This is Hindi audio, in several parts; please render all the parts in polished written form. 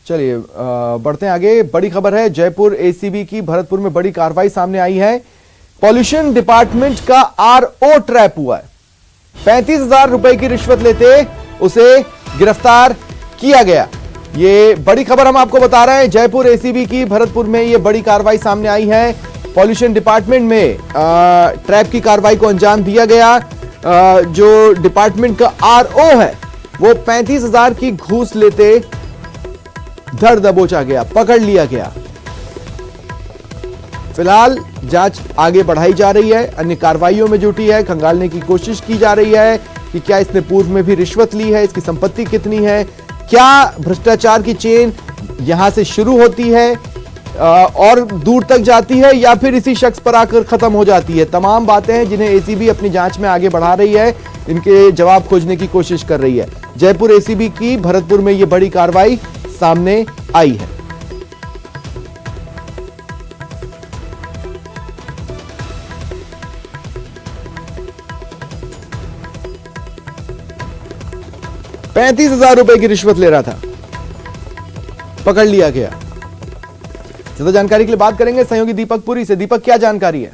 चलिए बढ़ते हैं आगे। बड़ी खबर है, जयपुर एसीबी की भरतपुर में बड़ी कार्रवाई सामने आई है। पॉल्यूशन डिपार्टमेंट का आरओ ट्रैप हुआ है। 35,000 रुपए की रिश्वत लेते उसे गिरफ्तार किया गया। ये बड़ी खबर हम आपको बता रहे हैं। जयपुर एसीबी की भरतपुर में ये बड़ी कार्रवाई सामने आई है। पॉल्यूशन डिपार्टमेंट में ट्रैप की कार्रवाई को अंजाम दिया गया। जो डिपार्टमेंट का आरओ है वो 35,000 की घूस लेते धर दबोचा गया, पकड़ लिया गया। फिलहाल जांच आगे बढ़ाई जा रही है, अन्य कार्रवाइयों में जुटी है, खंगालने की कोशिश की जा रही है कि क्या इसने पूर्व में भी रिश्वत ली है, इसकी संपत्ति कितनी है, क्या भ्रष्टाचार की चेन यहां से शुरू होती है और दूर तक जाती है या फिर इसी शख्स पर आकर खत्म हो जाती है। तमाम बातें हैं जिन्हें एसीबी अपनी जांच में आगे बढ़ा रही है, इनके जवाब खोजने की कोशिश कर रही है। जयपुर एसीबी की भरतपुर में यह बड़ी कार्रवाई सामने आई है। ₹35,000 की रिश्वत ले रहा था, पकड़ लिया गया। ज्यादा जानकारी के लिए बात करेंगे सहयोगी दीपक पुरी से। दीपक, क्या जानकारी है?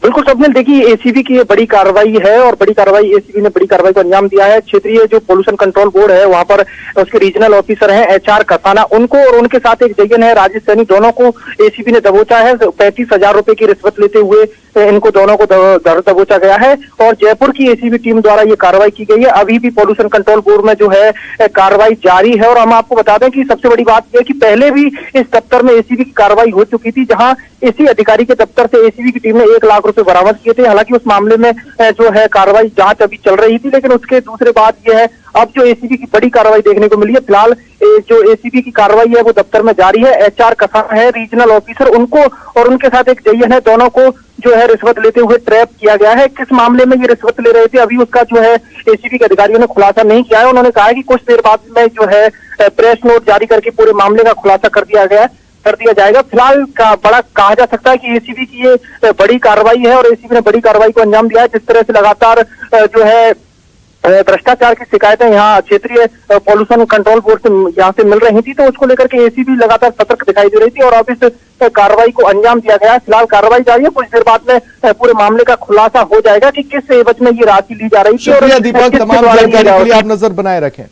बिल्कुल स्वप्निल, देखिए एसीबी की ये बड़ी कार्रवाई है और बड़ी कार्रवाई एसीबी ने बड़ी कार्रवाई को अंजाम दिया है। क्षेत्रीय जो पोल्यूशन कंट्रोल बोर्ड है वहां पर उसके रीजनल ऑफिसर हैं एचआर कसाना, उनको और उनके साथ एक जयन है राजेश सैनी, दोनों को एसीबी ने दबोचा है। 35,000 रुपए की रिश्वत लेते हुए इनको दोनों को दबोचा गया है और जयपुर की एसीबी टीम द्वारा ये कार्रवाई की गई है। अभी भी पोल्यूशन कंट्रोल बोर्ड में जो है कार्रवाई जारी है। और हम आपको बता दें कि सबसे बड़ी बात यह कि पहले भी इस दफ्तर में एसीबी की कार्रवाई हो चुकी थी, जहां इसी अधिकारी के दफ्तर से एसीबी की टीम ने 1 लाख रुपए बरामद किए थे। हालांकि उस मामले में जो है कार्रवाई जांच अभी चल रही थी, लेकिन उसके दूसरे बात यह है अब जो एसीबी की बड़ी कार्रवाई देखने को मिली है। फिलहाल जो एसीबी की कार्रवाई है वो दफ्तर में जारी है। एचआर कसाना है रीजनल ऑफिसर, उनको और उनके साथ एक जयन है, दोनों को जो है रिश्वत लेते हुए ट्रैप किया गया है। किस मामले में ये रिश्वत ले रहे थे अभी उसका जो है एसीबी के अधिकारियों ने खुलासा नहीं किया है। उन्होंने कहा है कि कुछ देर बाद में जो है प्रेस नोट जारी करके पूरे मामले का खुलासा कर दिया जाएगा। फिलहाल बड़ा कहा जा सकता है कि एसीबी की ये बड़ी कार्रवाई है और एसीबी ने बड़ी कार्रवाई को अंजाम दिया है। जिस तरह से लगातार जो है भ्रष्टाचार की शिकायतें यहाँ क्षेत्रीय पॉल्यूशन कंट्रोल बोर्ड से यहाँ से मिल रही थी, तो उसको लेकर के एसीबी लगातार सतर्क दिखाई दे रही थी और अब इस कार्रवाई को अंजाम दिया गया है। फिलहाल कार्रवाई जारी है, कुछ देर बाद में पूरे मामले का खुलासा हो जाएगा कि किस एवज में ये राशि ली जा रही थी। शुक्रिया दीपक, तमाम जानकारी के लिए आप नजर बनाए रखें।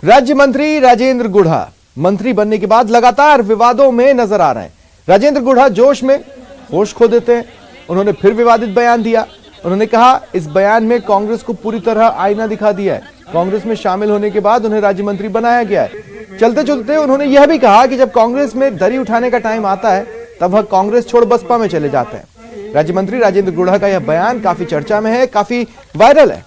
राज्य मंत्री राजेंद्र गुढ़ा मंत्री बनने के बाद लगातार विवादों में नजर आ रहे हैं। राजेंद्र गुढ़ा जोश में होश खो देते हैं। उन्होंने फिर विवादित बयान दिया। उन्होंने कहा इस बयान में कांग्रेस को पूरी तरह आईना दिखा दिया है। कांग्रेस में शामिल होने के बाद उन्हें राज्य मंत्री बनाया गया है। चलते चलते उन्होंने यह भी कहा कि जब कांग्रेस में दरी उठाने का टाइम आता है तब वह कांग्रेस छोड़ बसपा में चले जाते हैं। राज्य मंत्री राजेंद्र गुढ़ा का यह बयान काफी चर्चा में है, काफी वायरल है।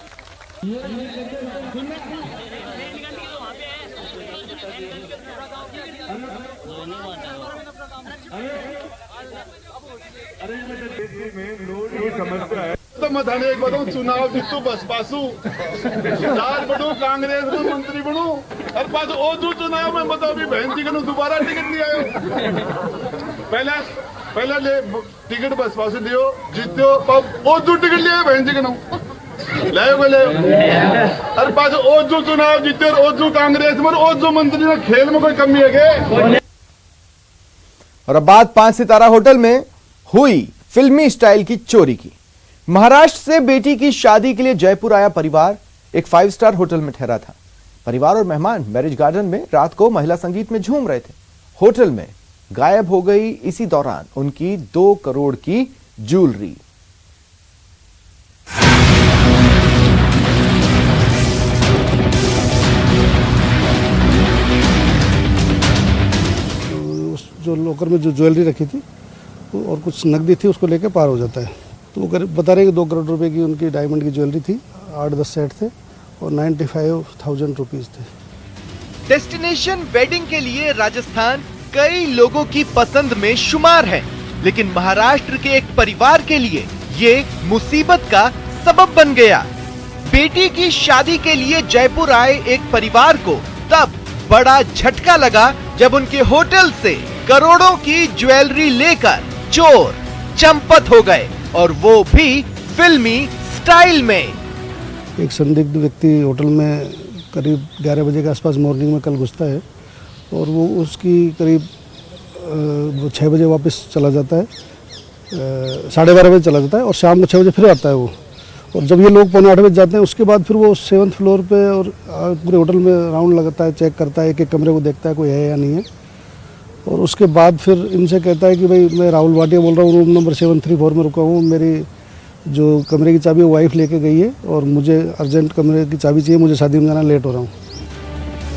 तो मैं थाने एक बताऊं, चुनाव जीतू बसपासू, राज बनू कांग्रेस में मंत्री बनू और पास ओदू चुनाव में बताओ भी बहन जी को दोबारा टिकट नहीं आयो। पहले ले टिकट बसपासू लियो, जीतो, अब ओदू टिकट लिया बहन जी को ले और पास ओदू चुनाव जीते और ओदू कांग्रेस में ओदू मंत्री में खेल में कोई कमी है। और अब बात 5 सितारा होटल में हुई फिल्मी स्टाइल की चोरी की। महाराष्ट्र से बेटी की शादी के लिए जयपुर आया परिवार एक 5 स्टार होटल में ठहरा था। परिवार और मेहमान मैरिज गार्डन में रात को महिला संगीत में झूम रहे थे। होटल में गायब हो गई इसी दौरान उनकी 2 करोड़ की ज्वेलरी। जो लॉकर में जो ज्वेलरी रखी थी और कुछ नकदी थी उसको लेके पार हो जाता है। तो वो बता रहे कि 2 करोड़ रुपए की उनकी डायमंड की ज्वेलरी थी, 8-10 सेट थे और 95,000 रुपीज थे। डेस्टिनेशन वेडिंग के लिए राजस्थान कई लोगों की पसंद में शुमार है, लेकिन महाराष्ट्र के एक परिवार के लिए ये मुसीबत का सबब बन गया। बेटी की शादी के लिए जयपुर आए एक परिवार को तब बड़ा झटका लगा जब उनके होटल से करोड़ों की ज्वेलरी लेकर चोर चंपत हो गए और वो भी फिल्मी स्टाइल में। एक संदिग्ध व्यक्ति होटल में करीब 11 बजे के आसपास मॉर्निंग में कल घुसता है और वो उसकी करीब 6 बजे वापस चला जाता है, 12:30 बजे चला जाता है और शाम को 6 बजे फिर आता है वो। और जब ये लोग 7:45 बजे जाते हैं उसके बाद फिर वो 7th फ्लोर पे और पूरे होटल में राउंड लगाता है, चेक करता है, एक एक कमरे को देखता है कोई है या नहीं है। और उसके बाद फिर इनसे कहता है कि भाई मैं राहुल भाटिया बोल रहा हूँ, रूम नंबर 734 में रुका हूँ, मेरी जो कमरे की चाबी वो वाइफ लेके गई है और मुझे अर्जेंट कमरे की चाबी चाहिए, मुझे शादी में जाना, लेट हो रहा हूँ।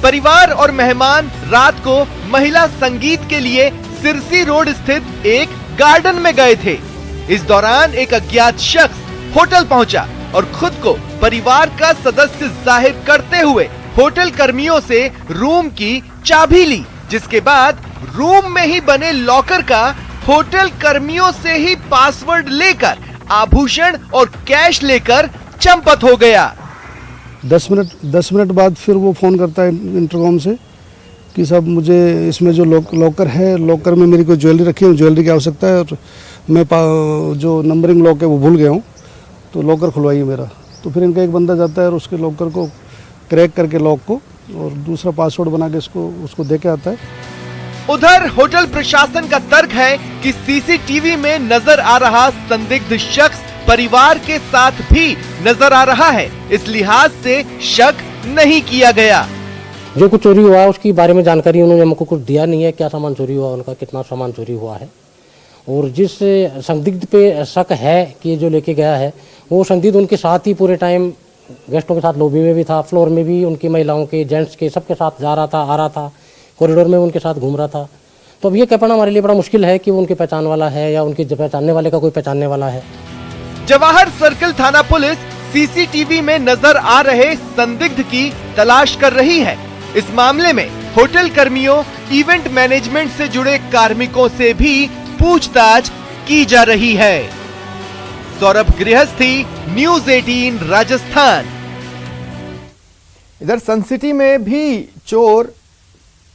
परिवार और मेहमान रात को महिला संगीत के लिए सिरसी रोड स्थित एक गार्डन में गए थे। इस दौरान एक अज्ञात शख्स होटल पहुंचा और खुद को परिवार का सदस्य जाहिर करते हुए होटल कर्मियों से रूम की चाबी ली, जिसके बाद रूम में ही बने लॉकर का होटल कर्मियों से ही पासवर्ड लेकर आभूषण और कैश लेकर चंपत हो गया। 10 मिनट बाद फिर वो फ़ोन करता है इंटरकॉम से कि साहब मुझे इसमें जो लॉकर है, लॉकर में मेरी कोई ज्वेलरी रखी है, ज्वेलरी की आवश्यकता है और मैं जो नंबरिंग लॉक है वो भूल गया हूँ, तो लॉकर खुलवाइए मेरा। तो फिर इनका एक बंदा जाता है और उसके लॉकर को क्रैक करके लॉक को और दूसरा पासवर्ड बना के उसको दे के आता है। उधर होटल प्रशासन का तर्क है कि सीसीटीवी में नजर आ रहा संदिग्ध शख्स परिवार के साथ भी नजर आ रहा है, इस लिहाज से शक नहीं किया गया। जो कुछ चोरी हुआ है उसकी बारे में जानकारी उन्होंने हमको कुछ दिया नहीं है, क्या सामान चोरी हुआ, उनका कितना सामान चोरी हुआ है। और जिस संदिग्ध पे शक है कि जो लेके गया है वो संदिग्ध उनके साथ ही पूरे टाइम गेस्टों के साथ लॉबी में भी था, फ्लोर में भी उनकी महिलाओं के, जेंट्स के, सबके साथ जा रहा था, आ रहा था, कॉरिडोर में उनके साथ घूम रहा था। तो अब ये कह पाना हमारे लिए बड़ा मुश्किल है कि वो उनके पहचान वाला है या उनके पहचानने वाले का कोई पहचानने वाला है। जवाहर सर्कल थाना पुलिस सीसीटीवी में नजर आ रहे संदिग्ध की तलाश कर रही है। इस मामले में होटल कर्मियों, इवेंट मैनेजमेंट से जुड़े कार्मिकों से भी पूछताछ की जा रही है। सौरभ गृहस्थी, न्यूज़ 18 राजस्थान। इधर सन सिटी में भी चोर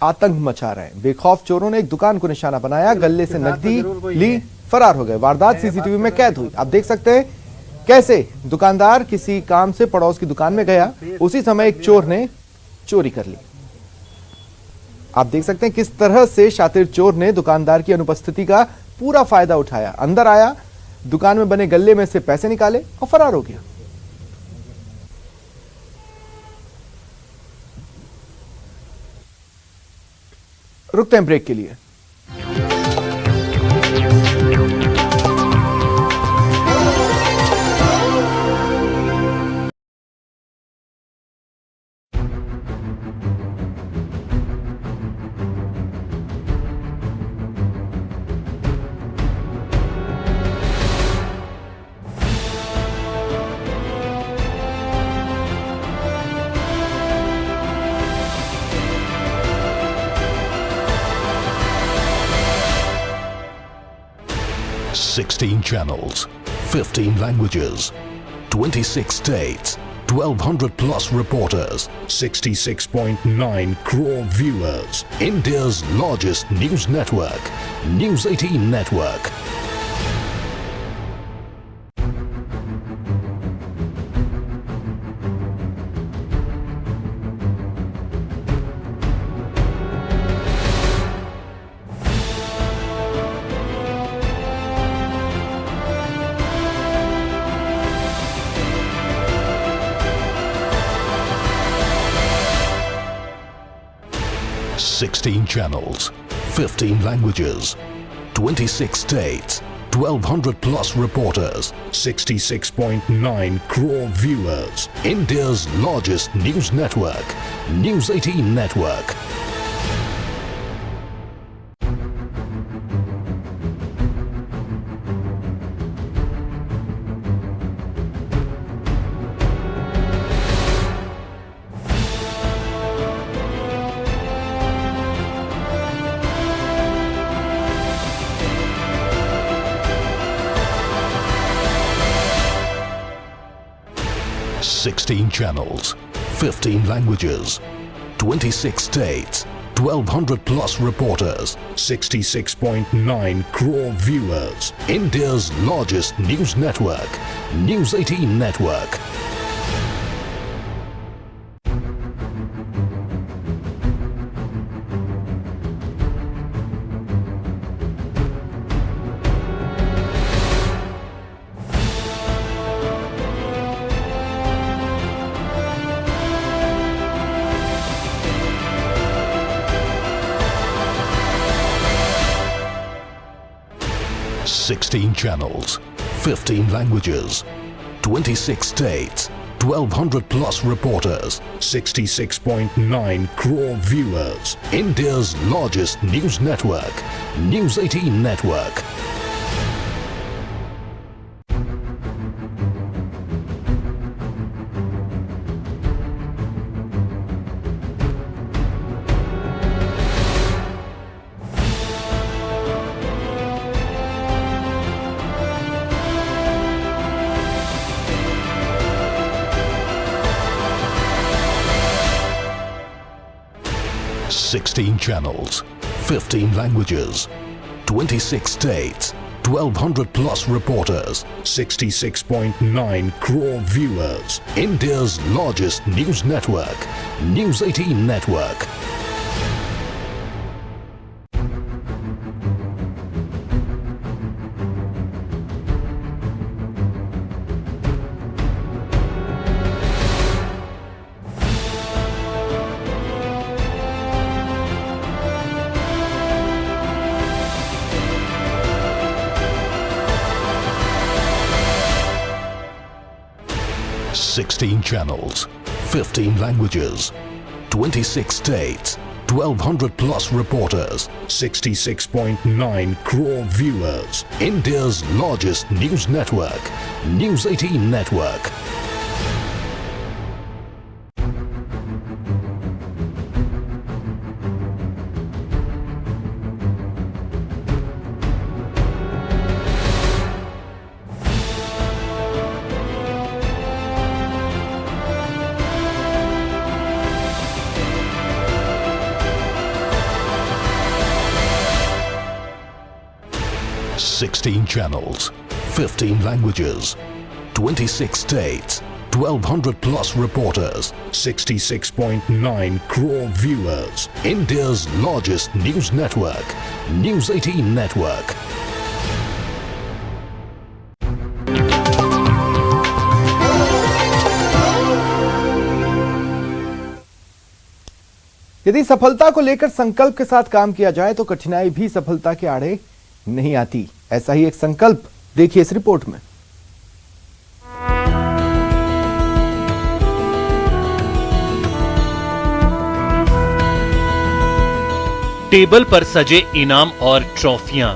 आतंक मचा रहे हैं। बेखौफ चोरों ने एक दुकान को निशाना बनाया, गले से नकदी ली, फरार हो गए। वारदात सीसीटीवी में कैद हुई। आप देख सकते हैं कैसे दुकानदार किसी काम से पड़ोस की दुकान में गया, उसी समय एक चोर ने चोरी कर ली। आप देख सकते हैं किस तरह से शातिर चोर ने दुकानदार की अनुपस्थिति का पूरा फायदा उठाया। अंदर आया, दुकान में बने गल्ले में से पैसे निकाले और फरार हो गया। रुकते हैं ब्रेक के लिए। Sixteen channels, 15 languages, 26 states, 1,200 plus reporters, 66.9 crore viewers. India's largest news network, News 18 Network. Sixteen channels, 15 languages, 26 states, 1,200 plus reporters, 66.9 crore viewers. India's largest news network, News 18 Network. Sixteen channels, 15 languages, 26 states, 1,200 plus reporters, 66.9 crore viewers. India's largest news network, News 18 Network. 16 channels, 15 languages, 26 states, 1200 plus reporters, 66.9 crore viewers. India's largest news network, News 18 Network. Sixteen channels, 15 languages, 26 states, 1200 plus reporters, 66.9 crore viewers. India's largest news network, News 18 Network. Sixteen channels, 15 languages, 26 states, 1200 plus reporters, 66.9 crore viewers. India's largest news network, News 18 Network. Sixteen channels, 15 languages, 26 states, 1200 plus reporters, 66.9 crore viewers. India's largest news network, News 18 Network. यदि सफलता को लेकर संकल्प के साथ काम किया जाए तो कठिनाई भी सफलता के आड़े नहीं आती। ऐसा ही एक संकल्प देखिए इस रिपोर्ट में। टेबल पर सजे इनाम और ट्रॉफियां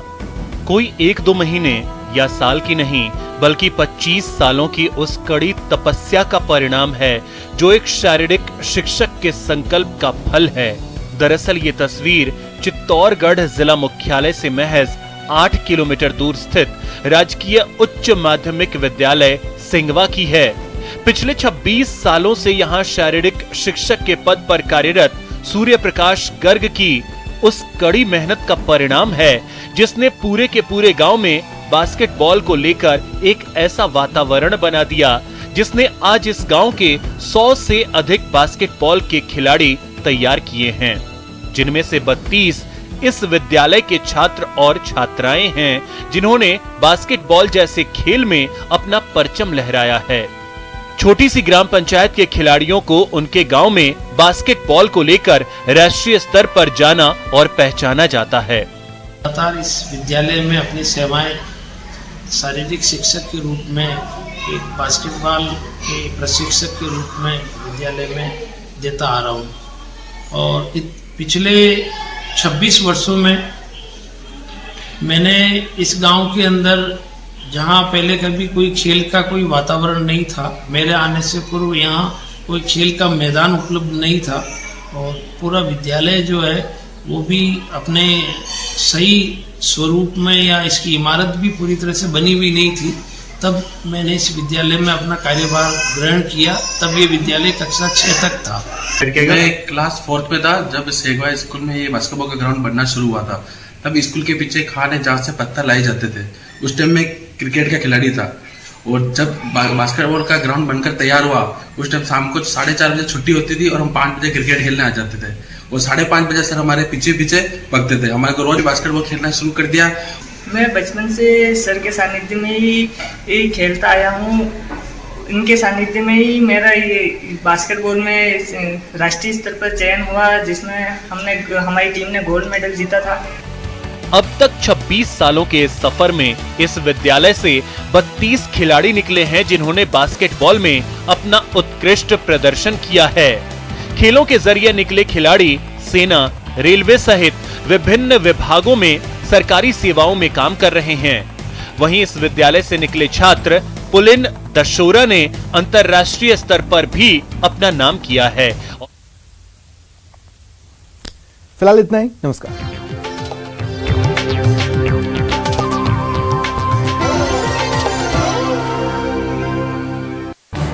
कोई 1-2 महीने या साल की नहीं बल्कि 25 सालों की उस कड़ी तपस्या का परिणाम है जो एक शारीरिक शिक्षक के संकल्प का फल है। दरअसल ये तस्वीर चित्तौड़गढ़ जिला मुख्यालय से महज 8 किलोमीटर दूर स्थित राजकीय उच्च माध्यमिक विद्यालय सिंगवा की है। पिछले 26 सालों से यहाँ शारीरिक शिक्षक के पद पर कार्यरत सूर्य प्रकाश गर्ग की उस कड़ी मेहनत का परिणाम है जिसने पूरे के पूरे गांव में बास्केटबॉल को लेकर एक ऐसा वातावरण बना दिया जिसने आज इस गांव के 100 से अधिक बास्केटबॉल के खिलाड़ी तैयार किए हैं, जिनमें से 32 इस विद्यालय के छात्र और छात्राएं हैं जिन्होंने बास्केटबॉल जैसे खेल में अपना परचम लहराया है। छोटी सी ग्राम पंचायत के खिलाड़ियों को उनके गांव में बास्केटबॉल को लेकर राष्ट्रीय स्तर पर जाना और पहचाना जाता है। लगातार इस विद्यालय में अपनी सेवाएं शारीरिक शिक्षक के रूप में, एक बास्केटबॉल के प्रशिक्षक के रूप में विद्यालय में देता आ रहा हूँ और पिछले 26 वर्षों में मैंने इस गांव के अंदर, जहां पहले कभी कोई खेल का कोई वातावरण नहीं था, मेरे आने से पूर्व यहाँ कोई खेल का मैदान उपलब्ध नहीं था और पूरा विद्यालय जो है वो भी अपने सही स्वरूप में या इसकी इमारत भी पूरी तरह से बनी हुई नहीं थी। तब मैंने इस विद्यालय में अपना कार्यभार ग्रहण किया। तब ये विद्यालय कक्षा 6 तक था। मैं क्लास 4 में था जब सेगवा स्कूल में ये बास्केटबॉल का ग्राउंड बनना शुरू हुआ था। तब स्कूल के पीछे खान है जहाँ से पत्थर लाए जाते थे। उस टाइम में क्रिकेट का खिलाड़ी था और जब बास्केटबॉल का ग्राउंड बनकर तैयार हुआ उस टाइम शाम को 4:30 बजे छुट्टी होती थी और हम 5 बजे क्रिकेट खेलने आ जाते थे और 5:30 बजे सर हमारे पीछे पीछे भगते थे। हमारे को रोज बास्केटबॉल खेलना शुरू कर दिया। मैं बचपन से सर के सानिध्य में ही खेलता आया हूँ। इनके सानिध्य में ही मेरा ये बास्केटबॉल में राष्ट्रीय स्तर पर चयन हुआ जिसमें हमारी टीम ने गोल्ड मेडल जीता था। अब तक 26 सालों के इस सफर में इस विद्यालय से 32 खिलाड़ी निकले हैं जिन्होंने बास्केटबॉल में अपना उत्कृष्ट प्रदर्शन किया है। खेलों के जरिए निकले खिलाड़ी सेना, रेलवे सहित विभिन्न विभागों में सरकारी सेवाओं में काम कर रहे हैं। वहीं इस विद्यालय से निकले छात्र पुलिन दशोरा ने अंतर्राष्ट्रीय स्तर पर भी अपना नाम किया है। फिलहाल इतना ही, नमस्कार।